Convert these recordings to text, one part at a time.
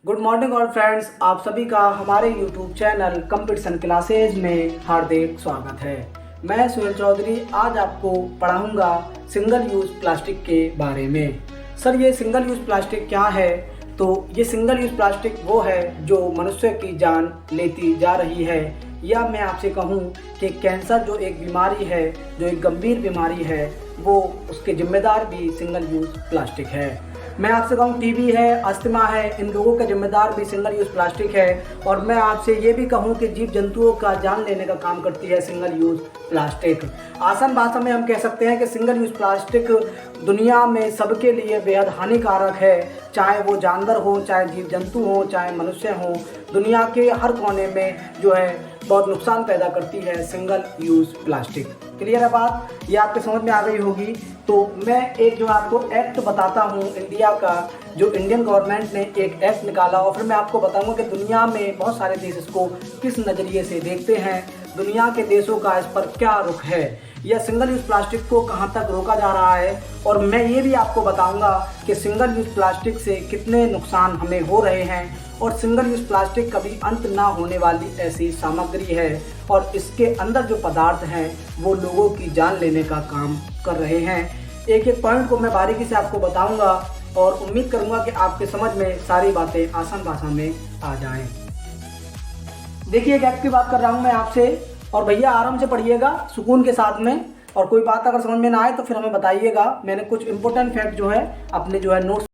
Good morning all friends, आप सभी का हमारे यूट्यूब चैनल कंपटीशन क्लासेज में हार्दिक स्वागत है। मैं सुनील चौधरी आज आपको पढ़ाऊंगा सिंगल यूज़ प्लास्टिक के बारे में। सर, ये सिंगल यूज़ प्लास्टिक क्या है? तो ये सिंगल यूज़ प्लास्टिक वो है जो मनुष्य की जान लेती जा रही है, या मैं आपसे कहूँ कि कैंसर जो एक बीमारी है, जो एक गंभीर बीमारी है, वो उसके जिम्मेदार भी सिंगल यूज़ प्लास्टिक है। मैं आपसे कहूँ टीबी है, अस्थमा है, इन रोगों का जिम्मेदार भी सिंगल यूज़ प्लास्टिक है। और मैं आपसे ये भी कहूँ कि जीव जंतुओं का जान लेने का काम करती है सिंगल यूज़ प्लास्टिक। आसान भाषा में हम कह सकते हैं कि सिंगल यूज़ प्लास्टिक दुनिया में सबके लिए बेहद हानिकारक है, चाहे वो जानवर हो, चाहे जीव जंतु हो, चाहे मनुष्य हो। दुनिया के हर कोने में जो है बहुत नुकसान पैदा करती है सिंगल यूज़ प्लास्टिक। क्लियर है बात? ये आपके समझ में आ गई होगी। तो मैं एक जो आपको एक्ट बताता हूँ इंडिया का, जो इंडियन गवर्नमेंट ने एक एक्ट निकाला, और फिर मैं आपको बताऊंगा कि दुनिया में बहुत सारे देश इसको किस नज़रिए से देखते हैं, दुनिया के देशों का इस पर क्या रुख है, या सिंगल यूज़ प्लास्टिक को कहाँ तक रोका जा रहा है। और मैं ये भी आपको बताऊंगा कि सिंगल यूज़ प्लास्टिक से कितने नुकसान हमें हो रहे हैं, और सिंगल यूज़ प्लास्टिक कभी अंत ना होने वाली ऐसी सामग्री है, और इसके अंदर जो पदार्थ हैं वो लोगों की जान लेने का काम कर रहे हैं। एक एक पॉइंट को मैं बारीकी से आपको बताऊंगा, और उम्मीद करूंगा कि आपके समझ में सारी बातें आसान भाषा में आ जाएं। देखिए, एक एक्ट की बात कर रहा हूं मैं आपसे, और भैया आराम से पढ़िएगा सुकून के साथ में, और कोई बात अगर समझ में ना आए तो फिर हमें बताइएगा। मैंने कुछ इंपॉर्टेंट फैक्ट जो है अपने जो है नोट्स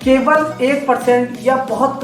केवल 1% या बहुत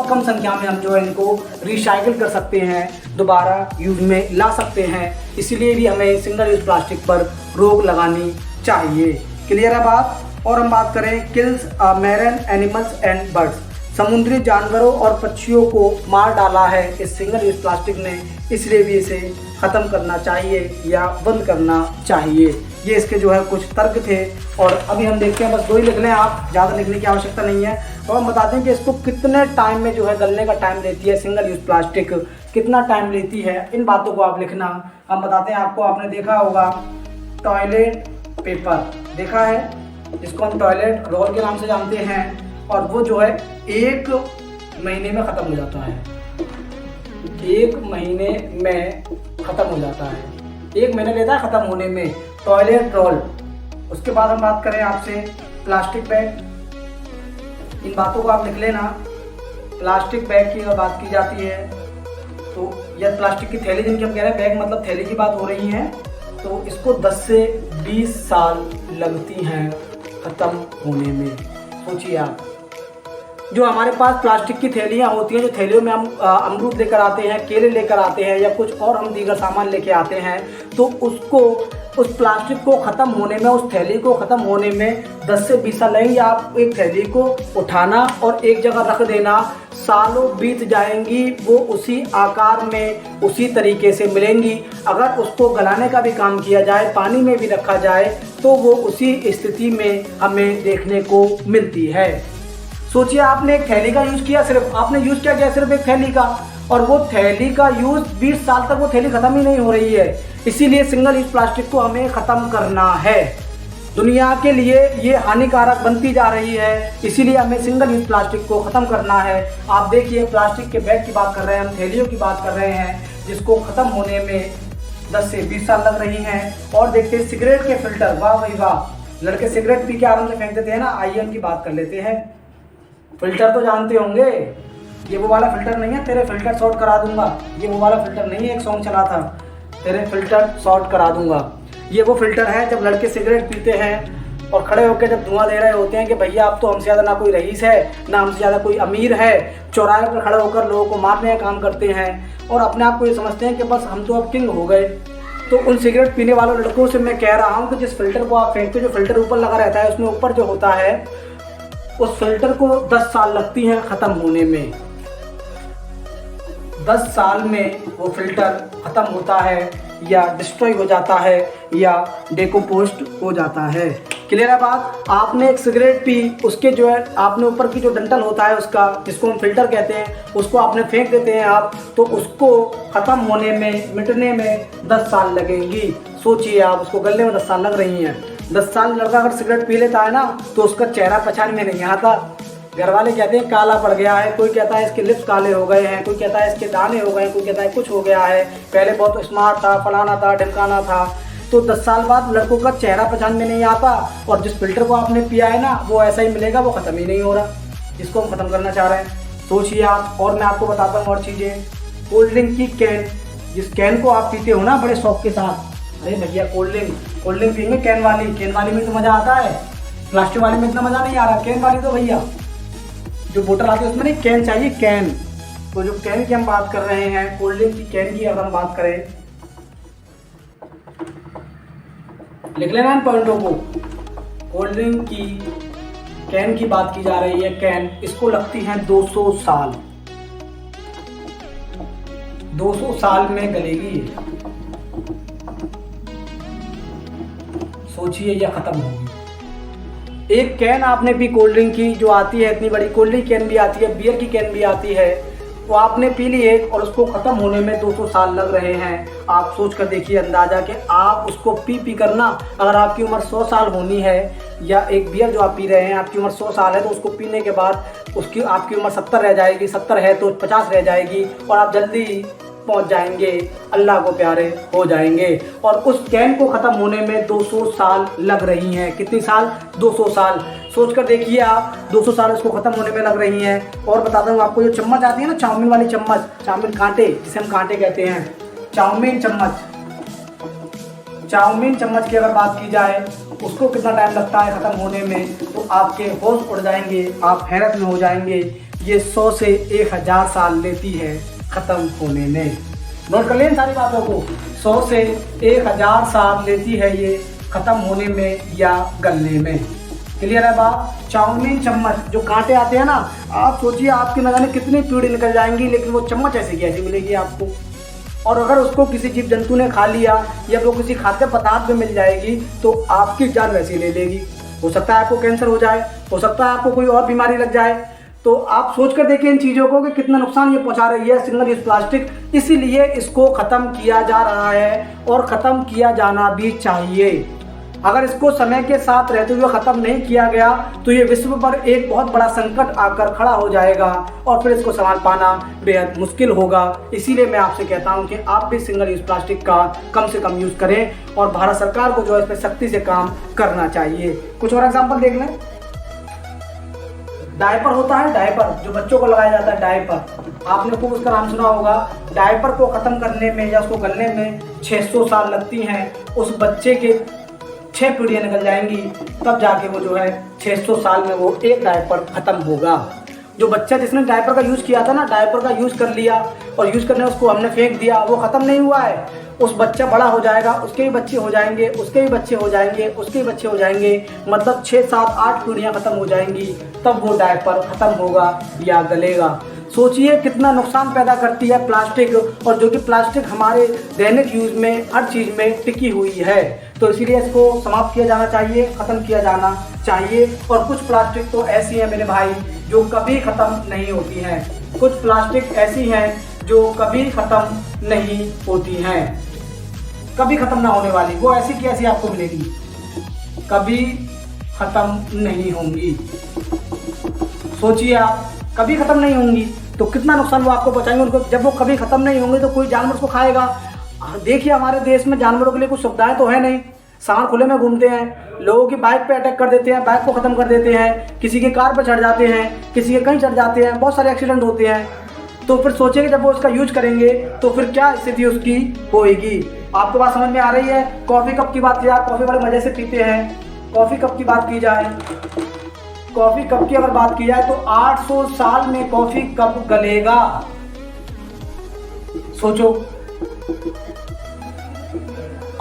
कम संख्या में हम जो है इनको रिसाइकिल कर सकते हैं, दोबारा यूज में ला सकते हैं। इसीलिए भी हमें सिंगल यूज प्लास्टिक पर रोक लगानी चाहिए। क्लियर है बात। और हम बात करें kills marine animals and birds, समुद्री जानवरों और पक्षियों को मार डाला है इस सिंगल यूज प्लास्टिक ने, इसलिए भी इसे ख़त्म करना चाहिए या बंद करना चाहिए। ये इसके जो है कुछ तर्क थे। और अभी हम देखते हैं, बस 2 ही लिख लें आप, ज़्यादा लिखने की आवश्यकता नहीं है। और हम बताते हैं कि इसको कितने टाइम में जो है गलने का टाइम लेती है सिंगल यूज प्लास्टिक, कितना टाइम लेती है, इन बातों को आप लिखना। हम बताते हैं आपको, आपने देखा होगा टॉयलेट पेपर, देखा है, इसको हम टॉयलेट रोल के नाम से जानते हैं। और वो जो है 1 महीने में ख़त्म हो जाता है, 1 महीने में ख़त्म हो जाता है, 1 महीने लेता है ख़त्म होने में टॉयलेट रोल। उसके बाद हम बात करें आपसे प्लास्टिक बैग, इन बातों को आप लिख लेना। प्लास्टिक बैग की अगर बात की जाती है तो यह प्लास्टिक की थैली, जिनकी हम कह रहे हैं बैग मतलब थैली की बात हो रही है, तो इसको 10 से 20 साल लगती हैं ख़त्म होने में। सोचिए आप, जो हमारे पास प्लास्टिक की थैलियाँ होती हैं, जो थैलियों में हम अमरूद लेकर आते हैं, केले लेकर आते हैं या कुछ और हम दीगर सामान लेके आते हैं, तो उसको, उस प्लास्टिक को ख़त्म होने में, उस थैली को ख़त्म होने में 10 से 20 साल लगेंगे। आप एक थैली को उठाना और एक जगह रख देना, सालों बीत जाएंगी, वो उसी आकार में उसी तरीके से मिलेंगी। अगर उसको गलाने का भी काम किया जाए, पानी में भी रखा जाए, तो वो उसी स्थिति में हमें देखने को मिलती है। सोचिए, आपने एक थैली का यूज़ किया, सिर्फ आपने यूज़ क्या किया, सिर्फ एक थैली का, और वो थैली का यूज़ 20 साल तक वो थैली ख़त्म ही नहीं हो रही है। इसीलिए सिंगल यूज प्लास्टिक को हमें ख़त्म करना है। दुनिया के लिए ये हानिकारक बनती जा रही है, इसीलिए हमें सिंगल यूज प्लास्टिक को ख़त्म करना है। आप देखिए, प्लास्टिक के बैग की बात कर रहे हैं हम, थैलियों की बात कर रहे हैं, जिसको ख़त्म होने में 10 से 20 साल लग रही हैं। और देखते हैं सिगरेट के फिल्टर, वाह भाई वाह, लड़के सिगरेट पी के आराम से फेंक देते हैं ना। आइए उनकी बात कर लेते हैं। फिल्टर तो जानते होंगे, ये वो वाला फिल्टर नहीं है, तेरे फिल्टर शॉर्ट करा दूंगा, ये वो वाला फिल्टर नहीं है, एक सॉन्ग चला था, तेरे फिल्टर शॉर्ट करा दूंगा। ये वो फिल्टर है जब लड़के सिगरेट पीते हैं और खड़े होकर जब धुआं दे रहे होते हैं कि भैया आप तो हमसे ज़्यादा ना कोई रईस है, ना हमसे ज़्यादा कोई अमीर है, चौराहे पर खड़े होकर लोगों को मारने का काम करते हैं और अपने आप को ये समझते हैं कि बस हम तो अब किंग हो गए। तो उन सिगरेट पीने वालों लड़कों से मैं कह रहा हूँ कि जिस फिल्टर को आप फेंकते हो, जो फिल्टर ऊपर लगा रहता है, उसमें ऊपर जो होता है, उस फिल्टर को 10 साल लगती हैं ख़त्म होने में। 10 साल में वो फिल्टर ख़त्म होता है या डिस्ट्रॉय हो जाता है या डेकोम्पोस्ट हो जाता है। क्लियर है बात। आपने एक सिगरेट पी, उसके जो है आपने ऊपर की जो डंठल होता है उसका, जिसको हम फिल्टर कहते हैं, उसको आपने फेंक देते हैं आप, तो उसको ख़त्म होने में, मिटने में 10 साल लगेंगी। सोचिए आप, उसको गलने में 10 साल लग रही हैं। 10 साल लड़का अगर सिगरेट पी लेता है ना, तो उसका चेहरा पहचान में नहीं आता। घर वाले कहते हैं काला पड़ गया है, कोई कहता है इसके लिप्स काले हो गए हैं, कोई कहता है इसके दाने हो गए हैं, कोई कहता है कुछ हो गया है, पहले बहुत स्मार्ट था, फलाना था, ढमकाना था। तो 10 साल बाद लड़कों का चेहरा पहचान में नहीं आता और जिस फिल्टर को आपने पिया है ना, वो ऐसा ही मिलेगा, वो ख़त्म ही नहीं हो रहा, जिसको हम ख़त्म करना चाह रहे हैं। सोचिए आप। और मैं आपको बताता हूँ और चीज़ें। कोल्ड ड्रिंक की कैन, जिस कैन को आप पीते हो ना बड़े शौक के साथ, अरे भैया कोल्ड ड्रिंक पियेंगे कैन वाली में तो मज़ा आता है, प्लास्टिक वाली में इतना मज़ा नहीं आ रहा। कैन वाली तो भैया जो बोतल आती है उसमें नहीं, कैन चाहिए, कैन। तो जो कैन की हम बात कर रहे हैं, कोल्ड ड्रिंक की कैन की अगर हम बात करें, लिख लेना इन पॉइंटों को। कोल्ड ड्रिंक की कैन की बात की जा रही है, कैन, इसको लगती है 200 साल। 200 साल में गलेगी। सोचिए, यह खत्म होगी। एक कैन आपने पी कोल्ड ड्रिंक की, जो आती है इतनी बड़ी, कोल्ड ड्रिंक कैन भी आती है, बियर की कैन भी आती है, वो आपने पी ली एक और उसको ख़त्म होने में 200 साल लग रहे हैं। आप सोच कर देखिए अंदाज़ा कि आप उसको पी करना, अगर आपकी उम्र 100 साल होनी है, या एक बियर जो आप पी रहे हैं आपकी उम्र 100 साल है, तो उसको पीने के बाद उसकी आपकी उम्र 70 रह जाएगी, 70 है तो 50 रह जाएगी और आप जल्दी पहुंच जाएंगे, अल्लाह को प्यारे हो जाएंगे। और उस कैन को ख़त्म होने में 200 साल लग रही हैं। कितनी साल? 200 साल। सोच कर देखिए आप, 200 साल उसको ख़त्म होने में लग रही हैं। और बताता हूँ आपको, जो चम्मच आती है ना, चाउमीन वाली चम्मच, चाउमीन कांटे, जिसे हम कांटे कहते हैं, चाउमीन चम्मच की अगर बात की जाए उसको कितना टाइम लगता है ख़त्म होने में, तो आपके होश उड़ जाएंगे, आप हैरत में हो जाएंगे। ये 100 से 1000 साल लेती है ख़त्म होने में। नोट कर लें सारी बातों को, 100 से 1000 साल लेती है ये ख़त्म होने में या गलने में। क्लियर है बात। चाउमीन चम्मच जो कांटे आते हैं ना, आप सोचिए आपकी न जाने कितनी पीढ़ी निकल जाएंगी, लेकिन वो चम्मच ऐसी की ऐसी मिलेगी आपको। और अगर उसको किसी जीव जंतु ने खा लिया या वो किसी खाद्य पदार्थ में मिल जाएगी तो आपकी जान वैसी ले लेगी। हो सकता है आपको कैंसर हो जाए, हो सकता है आपको कोई और बीमारी लग जाए। तो आप सोच कर देखिए इन चीज़ों को कि कितना नुकसान ये पहुंचा रही है सिंगल यूज प्लास्टिक। इसीलिए इसको ख़त्म किया जा रहा है और ख़त्म किया जाना भी चाहिए। अगर इसको समय के साथ रहते हुए ख़त्म नहीं किया गया तो ये विश्व पर एक बहुत बड़ा संकट आकर खड़ा हो जाएगा और फिर इसको संभाल पाना बेहद मुश्किल होगा। इसीलिए मैं आपसे कहता हूं कि आप भी सिंगल यूज़ प्लास्टिक का कम से कम यूज़ करें और भारत सरकार को जो है इस पर सख्ती से काम करना चाहिए। कुछ और एग्जाम्पल देख लें। डायपर होता है, डायपर जो बच्चों को लगाया जाता है, डायपर आपने खूब उसका नाम सुना होगा। डायपर को ख़त्म करने में या उसको गलने में 600 साल लगती हैं। उस बच्चे के 6 पीढ़ियाँ निकल जाएंगी, तब जाके वो जो है 600 साल में वो एक डायपर ख़त्म होगा। जो बच्चा जिसने डायपर का यूज़ किया था ना, डायपर का यूज़ कर लिया और यूज़ करने उसको हमने फेंक दिया, वो ख़त्म नहीं हुआ है। उस बच्चा बड़ा हो जाएगा, उसके भी बच्चे हो जाएंगे, उसके भी बच्चे हो जाएंगे, उसके भी बच्चे हो जाएंगे, मतलब 6, 7, 8 पीढ़ियाँ ख़त्म हो जाएंगी, तब वो डायपर ख़त्म होगा या गलेगा। सोचिए कितना नुकसान पैदा करती है प्लास्टिक, और जो कि प्लास्टिक हमारे दैनिक यूज़ में हर चीज़ में टिकी हुई है। तो इसीलिए इसको समाप्त किया जाना चाहिए, ख़त्म किया जाना चाहिए। और कुछ प्लास्टिक तो ऐसी हैं मेरे भाई जो कभी ख़त्म नहीं होती हैं। कुछ प्लास्टिक ऐसी हैं जो कभी ख़त्म नहीं होती हैं, कभी ख़त्म ना होने वाली। वो ऐसी की ऐसी आपको मिलेगी, कभी ख़त्म नहीं होंगी। सोचिए आप, कभी ख़त्म नहीं होंगी तो कितना नुकसान वो आपको पहुंचाएंगे उनको। जब वो कभी ख़त्म नहीं होंगे तो कोई जानवर उसको खाएगा। देखिए हमारे देश में जानवरों के लिए कुछ सुविधाएं तो है नहीं। सांड खुले में घूमते हैं, लोगों की बाइक पे अटैक कर देते हैं, बाइक को ख़त्म कर देते हैं, किसी की कार पे चढ़ जाते हैं, किसी के कहीं चढ़ जाते हैं, बहुत सारे एक्सीडेंट होते हैं। तो फिर सोचेंगे जब वो उसका यूज करेंगे तो फिर क्या स्थिति उसकी होएगी। आपको बात समझ में आ रही है। कॉफ़ी कप की बात की जाए, कॉफ़ी बड़े मज़े से पीते हैं। कॉफ़ी कप की बात की जाए, कॉफ़ी कप की अगर बात की जाए तो 800 साल में कॉफ़ी कप गलेगा। सोचो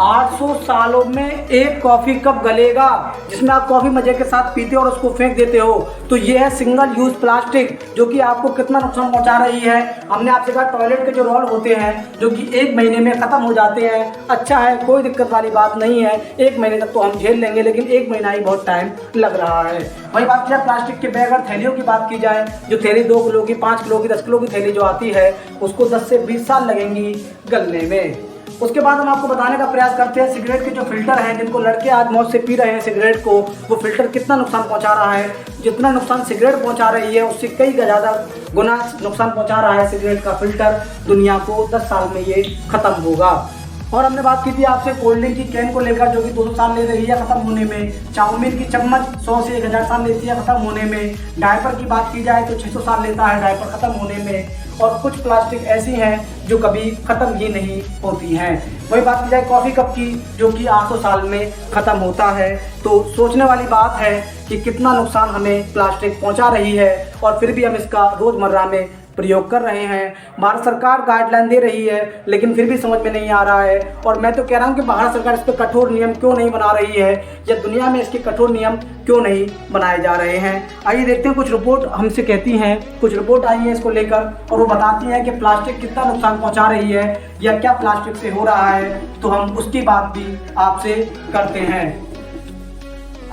800 सालों में एक कॉफ़ी कप गलेगा, जिसमें आप कॉफ़ी मज़े के साथ पीते हो और उसको फेंक देते हो। तो ये है सिंगल यूज़ प्लास्टिक, जो कि आपको कितना नुकसान पहुंचा रही है। हमने आपसे कहा टॉयलेट के जो रोल होते हैं जो कि 1 महीने में ख़त्म हो जाते हैं, अच्छा है, कोई दिक्कत वाली बात नहीं है। 1 महीने तक तो हम झेल लेंगे, लेकिन 1 महीना ही बहुत टाइम लग रहा है। वही बात की जाए प्लास्टिक के बैग और थैलियों की बात की जाए, जो थैली 2 किलो की, 5 किलो की, 10 किलो की थैली जो आती है उसको 10 से 20 साल लगेंगी गलने में। उसके बाद हम आपको बताने का प्रयास करते हैं सिगरेट के जो फिल्टर हैं, जिनको लड़के आज मौत से पी रहे हैं सिगरेट को, वो फिल्टर कितना नुकसान पहुंचा रहा है। जितना नुकसान सिगरेट पहुंचा रही है उससे कई ज़्यादा गुना नुकसान पहुंचा रहा है सिगरेट का फिल्टर। दुनिया को 10 साल में ये ख़त्म होगा। और हमने बात की थी आपसे कोल्ड ड्रिंक की कैन को लेकर, जो कि 200 साल ले रही है ख़त्म होने में। चाउमीन की चम्मच 100 से 1000 साल लेती है ख़त्म होने में। डायपर की बात की जाए तो 600 साल लेता है डायपर ख़त्म होने में। और कुछ प्लास्टिक ऐसी हैं जो कभी ख़त्म ही नहीं होती हैं। वही बात की जाए कॉफ़ी कप की, जो कि 800 साल में ख़त्म होता है। तो सोचने वाली बात है कि कितना नुकसान हमें प्लास्टिक पहुंचा रही है, और फिर भी हम इसका रोज़मर्रा में प्रयोग कर रहे हैं। भारत सरकार गाइडलाइन दे रही है, लेकिन फिर भी समझ में नहीं आ रहा है। और मैं तो कह रहा हूँ कि भारत सरकार इस पर कठोर नियम क्यों नहीं बना रही है, या दुनिया में इसके कठोर नियम क्यों नहीं बनाए जा रहे हैं। आइए देखते हैं, कुछ रिपोर्ट हमसे कहती हैं, कुछ रिपोर्ट आई है इसको लेकर, और वो बताती हैं कि प्लास्टिक कितना नुकसान पहुँचा रही है या क्या प्लास्टिक से हो रहा है। तो हम उसकी बात भी आपसे करते हैं।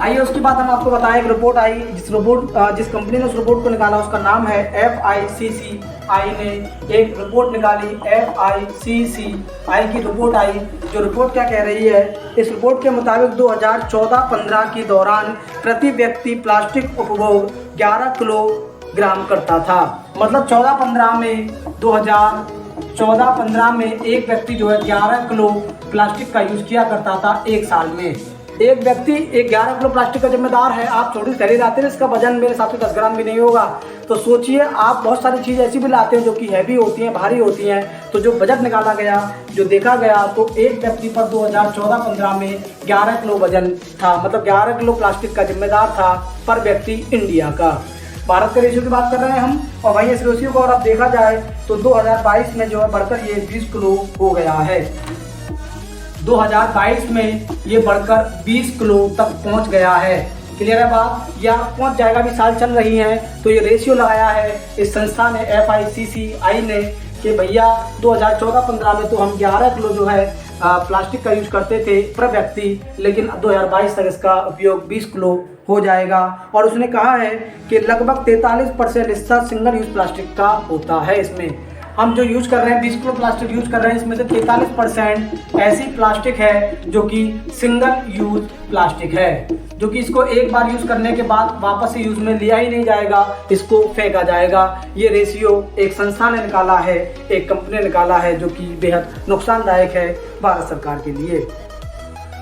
आइए उसके बाद हम आपको बताएं, एक रिपोर्ट आई, जिस कंपनी ने उस रिपोर्ट को निकाला उसका नाम है FICCI ने एक रिपोर्ट निकाली। FICCI की रिपोर्ट आई, जो रिपोर्ट क्या कह रही है। इस रिपोर्ट के मुताबिक 2014-15 के दौरान प्रति व्यक्ति प्लास्टिक उपभोग 11 किलोग्राम करता था। मतलब 2014-15 में एक व्यक्ति जो है 11 किलो प्लास्टिक का यूज़ किया करता था एक साल में। एक व्यक्ति 11 किलो प्लास्टिक का जिम्मेदार है। आप छोटी थैली लाते हैं, इसका वजन मेरे हिसाब से 10 ग्राम भी नहीं होगा। तो सोचिए आप बहुत सारी चीज़ ऐसी भी लाते हैं जो कि हैवी होती हैं, भारी होती हैं। तो जो बजट निकाला गया, जो देखा गया, तो एक व्यक्ति पर 2014-15 में 11 किलो वजन था, मतलब 11 किलो प्लास्टिक का जिम्मेदार था पर व्यक्ति इंडिया का। भारत के रेशियो की बात कर रहे हैं हम, और वहीं इस रेशियो को और अब देखा जाए तो 2022 में जो है बढ़कर ये 20 किलो हो गया है। 2022 में ये बढ़कर 20 किलो तक पहुंच गया है। क्लियर है बात, या पहुंच जाएगा भी, साल चल रही हैं। तो ये रेशियो लगाया है इस संस्था ने, FICCI ने, कि भैया 2014-15 में तो हम 11 किलो जो है प्लास्टिक का यूज करते थे पर व्यक्ति, लेकिन 2022 तक इसका उपयोग 20 किलो हो जाएगा। और उसने कहा है कि लगभग 43% हिस्सा सिंगल यूज प्लास्टिक का होता है। इसमें हम जो यूज कर रहे हैं 20 किलो प्लास्टिक यूज कर रहे हैं, इसमें से 43% ऐसी प्लास्टिक है जो कि सिंगल यूज प्लास्टिक है, जो कि इसको एक बार यूज करने के बाद वापस से यूज में लिया ही नहीं जाएगा, इसको फेंका जाएगा। ये रेशियो एक संस्था ने निकाला है, एक कंपनी ने निकाला है, जो कि बेहद नुकसानदायक है भारत सरकार के लिए।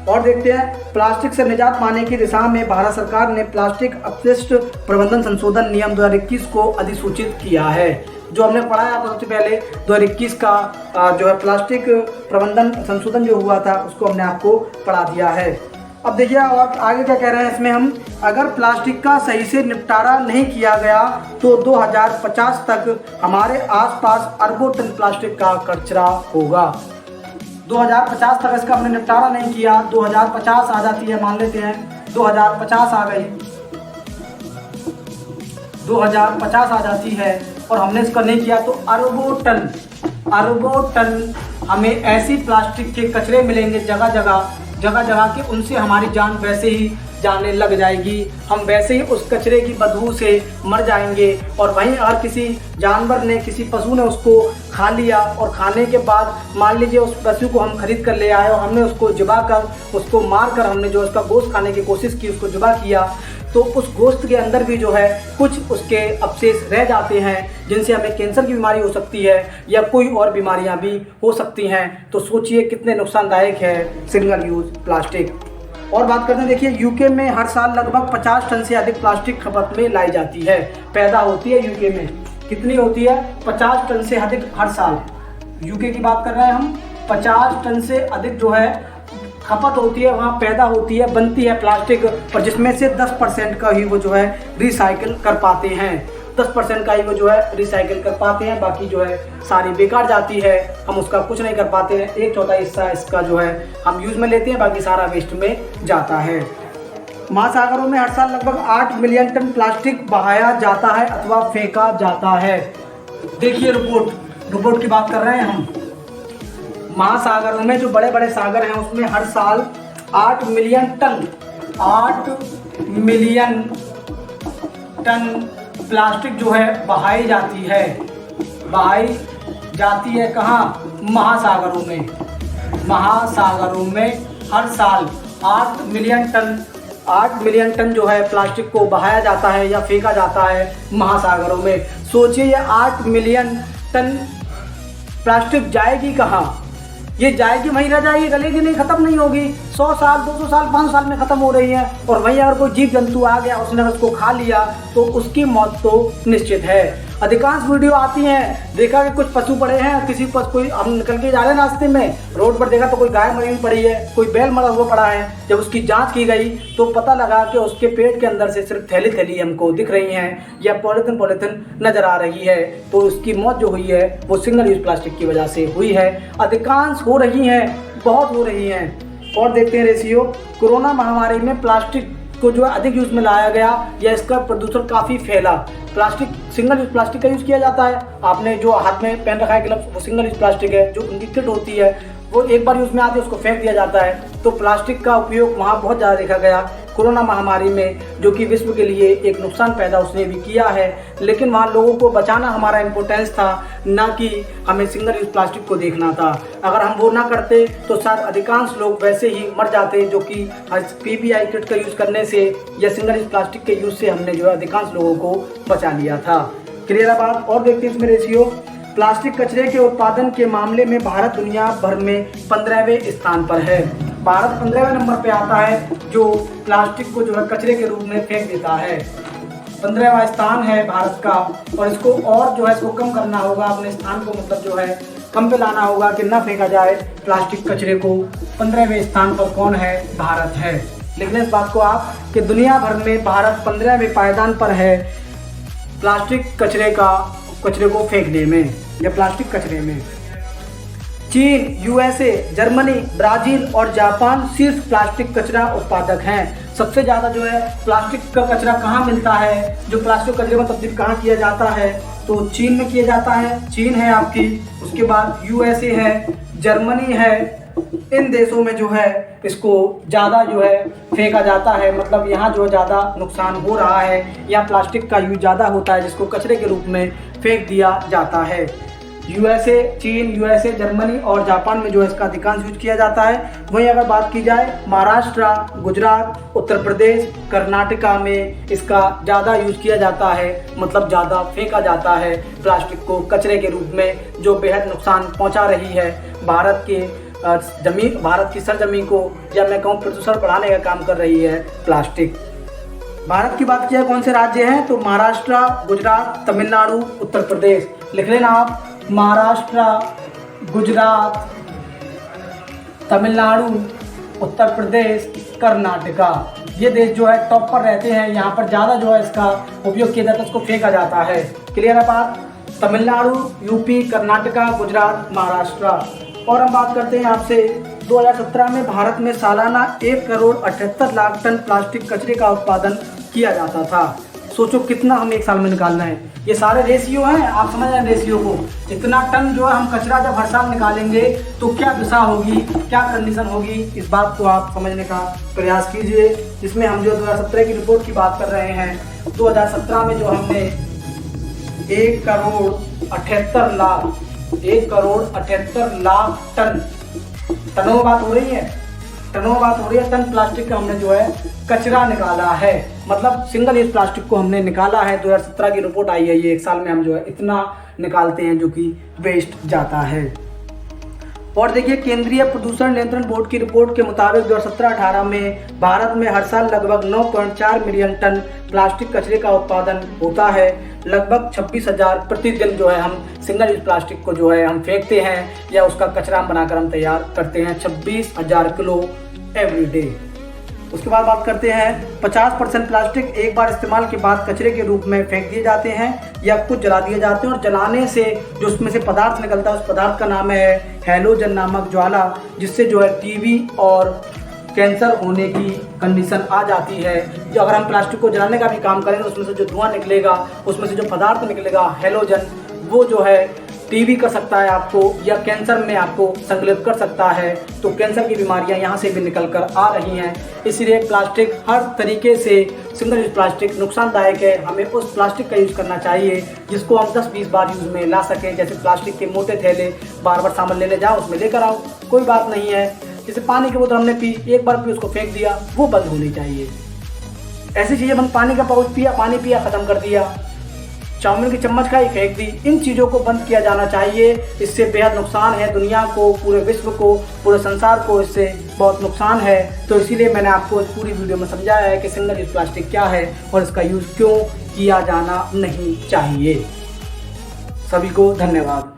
और देखते हैं, प्लास्टिक से निजात पाने की दिशा में भारत सरकार ने प्लास्टिक अपशिष्ट प्रबंधन संशोधन नियम 2021 को अधिसूचित किया है। जो हमने पढ़ाया था सबसे पहले 2021 का जो है प्लास्टिक प्रबंधन संशोधन जो हुआ था, उसको हमने आपको पढ़ा दिया है। अब देखिए और आगे क्या कह रहे हैं इसमें हम, अगर प्लास्टिक का सही से निपटारा नहीं किया गया तो 2050 तक हमारे आसपास अरबों टन प्लास्टिक का कचरा होगा। 2050 तक इसका हमने निपटारा नहीं किया, 2050 आ जाती है, मान लेते हैं 2050 आ गई, 2050 आ जाती है और हमने इसका नहीं किया तो अरबों टन हमें ऐसी प्लास्टिक के कचरे मिलेंगे जगह जगह के, उनसे हमारी जान वैसे ही जाने लग जाएगी। हम वैसे ही उस कचरे की बदबू से मर जाएंगे। और वहीं अगर किसी जानवर ने, किसी पशु ने उसको खा लिया और खाने के बाद मान लीजिए उस पशु को हम खरीद कर ले आए और हमने उसको ज़िबा कर, उसको मार कर हमने जो उसका गोश्त खाने की कोशिश की, उसको ज़िबा किया, तो उस गोश्त के अंदर भी जो है कुछ उसके अवशेष रह जाते हैं जिनसे हमें कैंसर की बीमारी हो सकती है या कोई और बीमारियां भी हो सकती हैं। तो सोचिए कितने नुकसानदायक है सिंगल यूज़ प्लास्टिक। और बात करते हैं, देखिए यूके में हर साल लगभग 50 टन से अधिक प्लास्टिक खपत में लाई जाती है, पैदा होती है यूके में। कितनी होती है? 50 टन से अधिक हर साल। यूके की बात कर रहे हैं हम, 50 टन से अधिक जो है खपत होती है, वहाँ पैदा होती है, बनती है प्लास्टिक, और जिसमें से 10% का ही वो जो है रिसाइकिल कर पाते हैं। 10% का ही वो जो है रिसाइकिल कर पाते हैं, बाकी जो है सारी बेकार जाती है, हम उसका कुछ नहीं कर पाते हैं। 1/4 हिस्सा इसका जो है हम यूज़ में लेते हैं, बाकी सारा वेस्ट में जाता है। महासागरों में हर साल लगभग 8 मिलियन टन प्लास्टिक बहाया जाता है अथवा फेंका जाता है। देखिए रिपोर्ट की बात कर रहे हैं हम। महासागरों में जो बड़े बड़े सागर हैं उसमें हर साल 8 मिलियन टन प्लास्टिक जो है बहाई जाती है कहाँ? महासागरों में हर साल 8 मिलियन टन जो है प्लास्टिक को बहाया जाता है या फेंका जाता है महासागरों में। सोचिए ये 8 मिलियन टन प्लास्टिक जाएगी कहाँ? ये जाएगी वहीं रह जाएगी, गलेगी नहीं, खत्म नहीं होगी। 100 साल, 200 साल, 5 साल में खत्म हो रही है। और वहीं अगर कोई जीव जंतु आ गया, उसने उसको खा लिया तो उसकी मौत तो निश्चित है। अधिकांश वीडियो आती हैं, देखा कि कुछ पशु पड़े हैं, किसी पर कोई हम निकल के जा रहे हैं रास्ते में, रोड पर देखा तो कोई गाय मरी हुई पड़ी है, कोई बैल मरा हुआ पड़ा है। जब उसकी जांच की गई तो पता लगा कि उसके पेट के अंदर से सिर्फ थैली हमको दिख रही हैं या पॉलिथीन नजर आ रही है। तो उसकी मौत जो हुई है वो सिंगल यूज प्लास्टिक की वजह से हुई है। अधिकांश हो रही हैं, बहुत हो रही हैं। और देखते हैं रेशियो, कोरोना महामारी में प्लास्टिक को जो है अधिक यूज में लाया गया या इसका प्रदूषण काफ़ी फैला। प्लास्टिक, सिंगल यूज प्लास्टिक का यूज़ किया जाता है। आपने जो हाथ में पहन रखा है ग्लव्स, वो सिंगल यूज प्लास्टिक है। जो उनकी किट होती है वो एक बार यूज़ में आती है, उसको फेंक दिया जाता है। तो प्लास्टिक का उपयोग वहाँ बहुत ज़्यादा देखा गया कोरोना महामारी में, जो कि विश्व के लिए एक नुकसान पैदा उसने भी किया है। लेकिन वहाँ लोगों को बचाना हमारा इम्पोर्टेंस था, ना कि हमें सिंगल यूज प्लास्टिक को देखना था। अगर हम वो ना करते तो शायद अधिकांश लोग वैसे ही मर जाते, जो कि PPI किट का यूज़ करने से या सिंगल यूज प्लास्टिक के यूज़ से हमने जो है अधिकांश लोगों को बचा लिया था। क्लियर है बात। और देखते हैं इसमें रेशियो, प्लास्टिक कचरे के उत्पादन के मामले में भारत दुनिया भर में 15वें स्थान पर है। भारत 15वें नंबर पे आता है जो प्लास्टिक को जो है कचरे के रूप में फेंक देता है। 15वां स्थान है भारत का। और इसको और जो है इसको कम करना होगा, अपने स्थान को मतलब जो है कम पे लाना होगा कि न फेंका जाए प्लास्टिक कचरे को। 15वें स्थान पर कौन है? भारत है। लिख लें इस बात को आप कि दुनिया भर में भारत 15वें पायदान पर है प्लास्टिक कचरे को फेंकने में या प्लास्टिक कचरे में। चीन, यूएसए, जर्मनी, ब्राजील और जापान शीर्ष प्लास्टिक कचरा उत्पादक हैं। सबसे ज़्यादा जो है प्लास्टिक का कचरा कहाँ मिलता है, जो प्लास्टिक कचरे में तब्दील कहाँ किया जाता है, तो चीन में किया जाता है। चीन है आपकी, उसके बाद यूएसए है, जर्मनी है। इन देशों में जो है इसको ज़्यादा जो है फेंका जाता है, मतलब यहाँ जो ज़्यादा नुकसान हो रहा है या प्लास्टिक का यूज ज़्यादा होता है जिसको कचरे के रूप में फेंक दिया जाता है। चीन, यूएसए, जर्मनी और जापान में जो है इसका अधिकांश यूज किया जाता है। वहीं अगर बात की जाए महाराष्ट्र, गुजरात, उत्तर प्रदेश, कर्नाटका में इसका ज़्यादा यूज किया जाता है, मतलब ज़्यादा फेंका जाता है प्लास्टिक को कचरे के रूप में, जो बेहद नुकसान पहुंचा रही है भारत की सरजमीन को, या मैं कहूँ प्रदूषण बढ़ाने का काम कर रही है प्लास्टिक। भारत की बात की जाए कौन से राज्य हैं, तो महाराष्ट्र, गुजरात, तमिलनाडु, उत्तर प्रदेश। लिख लेना आप, महाराष्ट्र, गुजरात, तमिलनाडु, उत्तर प्रदेश, कर्नाटका। ये देश जो है टॉप पर रहते हैं, यहाँ पर ज़्यादा जो है इसका उपयोग किया जाता है, इसको फेंका जाता है। क्लियर है बात? तमिलनाडु, यूपी, कर्नाटका, गुजरात, महाराष्ट्र। और हम बात करते हैं आपसे 2017 में भारत में सालाना 1,78,00,000 टन प्लास्टिक कचरे का उत्पादन किया जाता था। सोचो कितना हम एक साल में निकालना है। ये सारे रेशियो हैं, आप समझ रहे हैं रेशियो को। इतना टन जो है हम कचरा जब हर साल निकालेंगे तो क्या दशा होगी, क्या कंडीशन होगी, इस बात को आप समझने का प्रयास कीजिए। जिसमें हम जो 2017 की रिपोर्ट की बात कर रहे हैं, 2017 में जो हमने 1,78,00,000 टन, टनों में बात हो रही है, टन प्लास्टिक का हमने जो है कचरा निकाला है, मतलब सिंगल यूज प्लास्टिक को हमने निकाला है। 2017 की रिपोर्ट आई है, ये एक साल में हम जो है इतना निकालते हैं जो कि वेस्ट जाता है। और देखिए केंद्रीय प्रदूषण नियंत्रण बोर्ड की रिपोर्ट के मुताबिक 2017-18 में भारत में हर साल लगभग 9.4 मिलियन टन प्लास्टिक कचरे का उत्पादन होता है। लगभग 26,000 प्रतिदिन जो है हम सिंगल यूज प्लास्टिक को जो है हम फेंकते हैं या उसका कचरा बनाकर हम तैयार करते हैं, 26,000 किलो एवरी डे। उसके बाद बात करते हैं 50% प्लास्टिक एक बार इस्तेमाल के बाद कचरे के रूप में फेंक दिए जाते हैं या कुछ जला दिए जाते हैं। और जलाने से जो उसमें से पदार्थ निकलता है, उस पदार्थ का नाम है हैलोजन नामक ज्वाला, जिससे जो है टीबी और कैंसर होने की कंडीशन आ जाती है। जो अगर हम प्लास्टिक को जलाने का भी काम करेंगे, उसमें से जो धुआं निकलेगा, उसमें से जो पदार्थ निकलेगा हैलोजन, वो जो है टीबी कर सकता है आपको या कैंसर में आपको संकलित कर सकता है। तो कैंसर की बीमारियां यहाँ से भी निकल कर आ रही हैं। इसलिए प्लास्टिक हर तरीके से, सिंगल यूज प्लास्टिक नुकसानदायक है। हमें उस प्लास्टिक का यूज़ करना चाहिए जिसको हम 10-20 बार यूज़ में ला सकें। जैसे प्लास्टिक के मोटे थैले, बार बार सामान लेने जाओ, उसमें लेकर आओ, कोई बात नहीं है। जैसे पानी की बोतल हमने पी, एक बार पी उसको फेंक दिया, वो बंद होनी चाहिए। ऐसी चीज़ें, हम पानी का पाउच पिया, पानी पिया, ख़त्म कर दिया, चाउमीन की चम्मच खाई, फेंक दी, इन चीज़ों को बंद किया जाना चाहिए। इससे बेहद नुकसान है दुनिया को, पूरे विश्व को, पूरे संसार को इससे बहुत नुकसान है। तो इसीलिए मैंने आपको इस पूरी वीडियो में समझाया है कि सिंगल यूज प्लास्टिक क्या है और इसका यूज़ क्यों किया जाना नहीं चाहिए। सभी को धन्यवाद।